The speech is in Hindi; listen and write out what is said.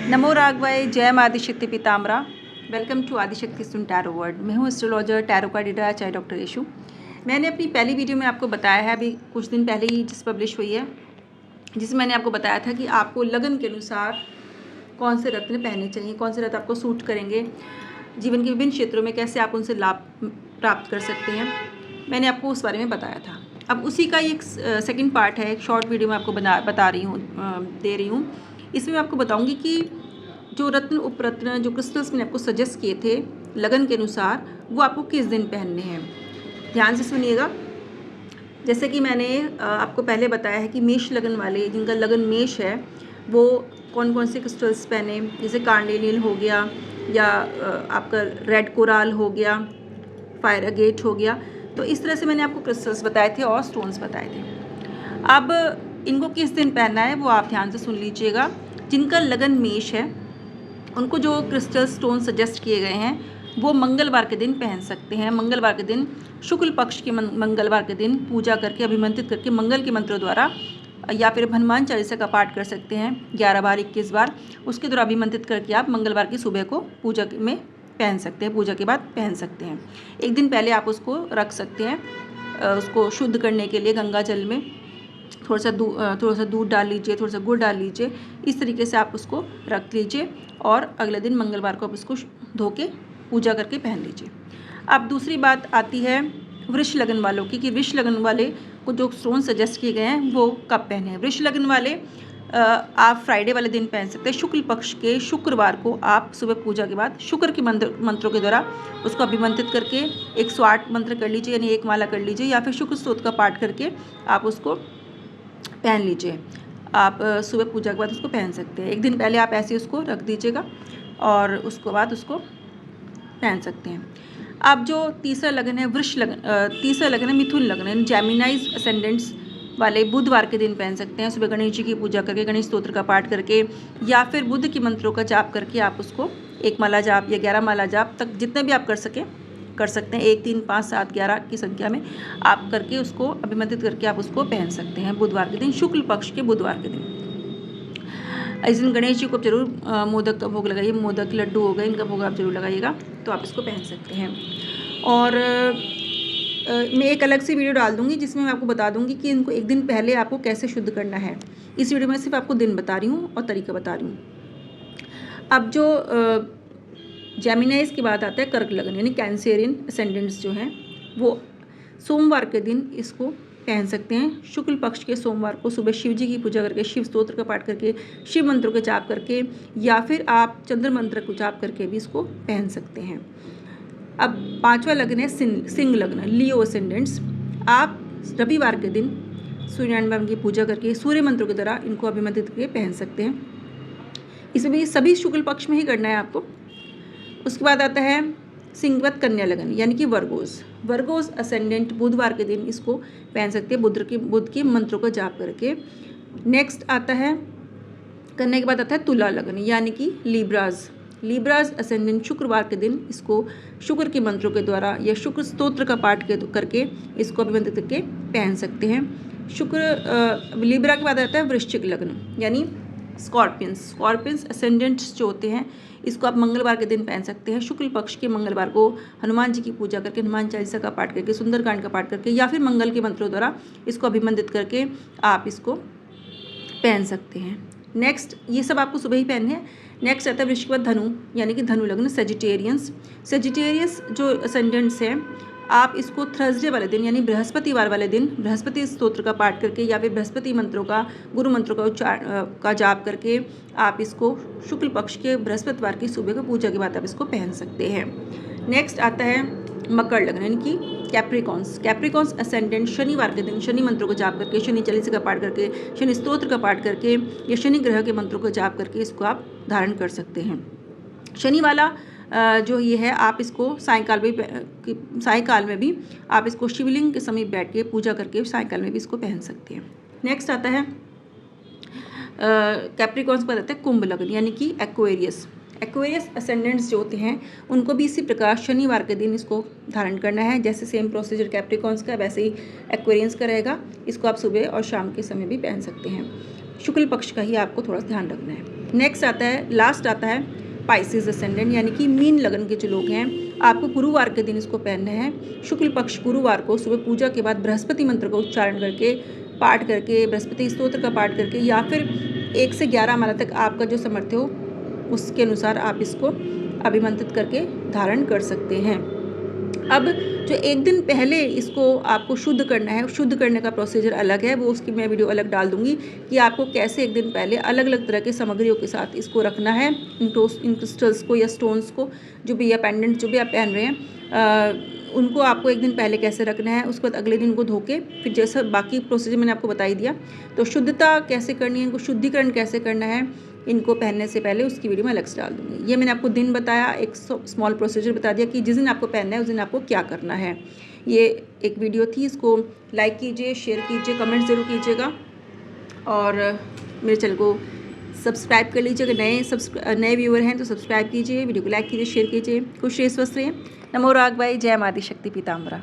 नमो राघवाय, जय माँ Adishakti Pitambara. Welcome to Adishakti sun tarot world. मैं हूँ एस्ट्रोलॉजर टैरो कार्ड रीडर चाहे डॉक्टर यशु। मैंने अपनी पहली वीडियो में आपको बताया है, अभी कुछ दिन पहले ही जिस पब्लिश हुई है, जिसमें मैंने आपको बताया था कि आपको लगन के अनुसार कौन से रत्न पहनने चाहिए, कौन से रत्न आपको सूट करेंगे, जीवन के विभिन्न क्षेत्रों में कैसे आप उनसे लाभ प्राप्त कर सकते हैं। मैंने आपको उस बारे में बताया था। अब उसी का एक सेकंड पार्ट है, एक शॉर्ट वीडियो मैं आपको दे रही हूँ। इसमें मैं आपको बताऊंगी कि जो रत्न उपरत्न जो क्रिस्टल्स मैंने आपको सजेस्ट किए थे लगन के अनुसार, वो आपको किस दिन पहनने हैं। ध्यान से सुनिएगा। जैसे कि मैंने आपको पहले बताया है कि मेष लगन वाले, जिनका लगन मेष है, वो कौन कौन से क्रिस्टल्स पहने, जैसे कार्नेलियन हो गया, या आपका रेड कोराल हो गया, फायर अगेट हो गया। तो इस तरह से मैंने आपको क्रिस्टल्स बताए थे और स्टोन्स बताए थे। अब इनको किस दिन पहनना है वो आप ध्यान से सुन लीजिएगा। जिनका लगन मेष है, उनको जो क्रिस्टल स्टोन सजेस्ट किए गए हैं वो मंगलवार के दिन पहन सकते हैं। मंगलवार के दिन, शुक्ल पक्ष के मंगलवार के दिन पूजा करके, अभिमंत्रित करके मंगल के मंत्रों द्वारा, या फिर हनुमान चालीसा का पाठ कर सकते हैं 11 बार 21 बार। उसके द्वारा अभिमंत्रित करके आप मंगलवार की सुबह को पूजा में पहन सकते हैं, पूजा के बाद पहन सकते हैं। एक दिन पहले आप उसको रख सकते हैं, उसको शुद्ध करने के लिए गंगा जल में थोड़ा सा दूध डाल लीजिए, थोड़ा सा गुड़ डाल लीजिए। इस तरीके से आप उसको रख लीजिए और अगले दिन मंगलवार को आप उसको धो के पूजा करके पहन लीजिए। अब दूसरी बात आती है वृष लगन वालों की, कि वृष लगन वाले को जो स्टोन सजेस्ट किए गए हैं वो कब पहने हैं। वृष लगन वाले आप फ्राइडे वाले दिन पहन सकते हैं। शुक्ल पक्ष के शुक्रवार को आप सुबह पूजा के बाद शुक्र के मंत्रों के द्वारा उसको अभिमंत्रित करके 108 मंत्र कर लीजिए, यानी एक माला कर लीजिए, या फिर शुक्र स्तोत्र का पाठ करके आप उसको पहन लीजिए। आप सुबह पूजा के बाद उसको पहन सकते हैं। एक दिन पहले आप ऐसे उसको रख दीजिएगा और उसके बाद उसको पहन सकते हैं। अब जो तीसरा लगन है तीसरा लगन है मिथुन लगन, यानी जेमिनाइज असेंडेंट्स वाले बुधवार के दिन पहन सकते हैं। सुबह गणेश जी की पूजा करके, गणेश स्तोत्र का पाठ करके, या फिर बुद्ध के मंत्रों का जाप करके आप उसको 1 माला जाप या 11 माला जाप तक, जितने भी आप कर सकते हैं, 1 3 5 7 11 की संख्या में आप करके उसको अभिमंत्रित करके आप उसको पहन सकते हैं बुधवार के दिन, शुक्ल पक्ष के बुधवार के दिन। इस दिन गणेश जी को जरूर मोदक का भोग लगाइए, मोदक लड्डू हो गए, इनका भोग आप जरूर लगाइएगा, तो आप इसको पहन सकते हैं। और मैं एक अलग से वीडियो डाल दूंगी जिसमें मैं आपको बता दूंगी कि इनको एक दिन पहले आपको कैसे शुद्ध करना है। इस वीडियो में सिर्फ आपको दिन बता रही हूँ और तरीका बता रही हूँ। अब जो जेमिनाइज की बात आता है कर्क लगन, यानी कैंसेरियन असेंडेंट्स जो हैं, वो सोमवार के दिन इसको पहन सकते हैं। शुक्ल पक्ष के सोमवार को सुबह शिव जी की पूजा करके, शिव स्तोत्र का पाठ करके, शिव मंत्रों के जाप करके, या फिर आप चंद्र मंत्र को जाप करके भी इसको पहन सकते हैं। अब 5वां लगन है सिंह लगन, लियो असेंडेंट्स। आप रविवार के दिन सूर्यनारायण भगवान की पूजा करके सूर्य मंत्रों के द्वारा इनको अभिमंत्रित करके पहन सकते हैं। इसमें भी सभी शुक्ल पक्ष में ही करना है आपको। उसके बाद आता है सिंहवत कन्या लगन, यानी कि वर्गोस असेंडेंट बुधवार के दिन इसको पहन सकते हैं, बुद्ध के मंत्रों का जाप करके। नेक्स्ट आता है, कन्या के बाद आता है तुला लगन, यानी कि लीब्राज असेंडेंट शुक्रवार के दिन इसको शुक्र के मंत्रों के द्वारा या शुक्र स्तोत्र का पाठ करके इसको अभिमंत्रित करके पहन सकते हैं। लीब्रा के बाद आता है वृश्चिक लगन, यानी स्कॉर्पियंस असेंडेंट्स जो होते हैं, इसको आप मंगलवार के दिन पहन सकते हैं। शुक्ल पक्ष के मंगलवार को हनुमान जी की पूजा करके, हनुमान चालीसा का पाठ करके, सुंदरकांड का पाठ करके, या फिर मंगल के मंत्रों द्वारा इसको अभिमंत्रित करके आप इसको पहन सकते हैं। नेक्स्ट, ये सब आपको सुबह ही पहनने हैं। नेक्स्ट आता है वृश्चिक धनु, यानी कि धनु लग्न, सेजिटेरियस जो असेंडेंट्स हैं, आप इसको थर्सडे वाले दिन, यानी बृहस्पतिवार वाले दिन बृहस्पति स्तोत्र का पाठ करके, या फिर बृहस्पति मंत्रों का, गुरु मंत्रों का जाप करके आप इसको शुक्ल पक्ष के बृहस्पतिवार की सुबह को पूजा के बाद आप इसको पहन सकते हैं। नेक्स्ट आता है मकर लगन, यानी कि कैप्रिकॉन्स असेंडेंट शनिवार के दिन शनि मंत्रों को जाप करके, शनि चालीसा का पाठ करके, शनि स्तोत्र का पाठ करके, या शनि ग्रह के मंत्रों को जाप करके इसको आप धारण कर सकते हैं। शनि वाला जो ये है, आप इसको सायकाल में भी आप इसको शिवलिंग के समीप बैठ के पूजा करके सायकाल में भी इसको पहन सकते हैं। नेक्स्ट आता है कैप्रिकॉन्स पर आता है कुंभ लगन, यानी कि एक्वेरियस असेंडेंट्स जो होते हैं, उनको भी इसी प्रकार शनिवार के दिन इसको धारण करना है। जैसे सेम प्रोसीजर कैप्रिकॉन्स का, वैसे ही एक्वेरियंस का रहेगा। इसको आप सुबह और शाम के समय भी पहन सकते हैं। शुक्ल पक्ष का ही आपको थोड़ा ध्यान रखना है। नेक्स्ट आता है, लास्ट आता है पाइसेस असेंडेंट, यानी कि मीन लगन के जो लोग हैं, आपको गुरुवार के दिन इसको पहनना है। शुक्ल पक्ष गुरुवार को सुबह पूजा के बाद बृहस्पति मंत्र का उच्चारण करके, पाठ करके, बृहस्पति स्तोत्र का पाठ करके, या फिर 1 से 11 माला तक आपका जो सामर्थ्य हो उसके अनुसार आप इसको अभिमंत्रित करके धारण कर सकते हैं। अब जो एक दिन पहले इसको आपको शुद्ध करना है, शुद्ध करने का प्रोसीजर अलग है, वो उसकी मैं वीडियो अलग डाल दूंगी कि आपको कैसे एक दिन पहले अलग अलग तरह के सामग्रियों के साथ इसको रखना है, इन क्रिस्टल्स को या स्टोन्स को, जो भी या पेंडेंट जो भी आप पहन रहे हैं उनको आपको एक दिन पहले कैसे रखना है। उसके बाद अगले दिन को धो के फिर जैसा बाकी प्रोसीजर मैंने आपको बता ही दिया। तो शुद्धता कैसे करनी है, इनको शुद्धिकरण कैसे करना है इनको पहनने से पहले, उसकी वीडियो मैं अलग से डाल दूँगी। ये मैंने आपको दिन बताया, एक स्मॉल प्रोसीजर बता दिया कि जिस दिन आपको पहनना है उस दिन आपको क्या करना है। ये एक वीडियो थी, इसको लाइक कीजिए, शेयर कीजिए, कमेंट ज़रूर कीजिएगा और मेरे चैनल को सब्सक्राइब कर लीजिए। अगर नए व्यूअर हैं तो सब्सक्राइब कीजिए, वीडियो को लाइक कीजिए, शेयर कीजिए। खुश रहिए, स्वस्थ रहिए। नमो राग भाई, जय माता शक्ति पीताम्बरा।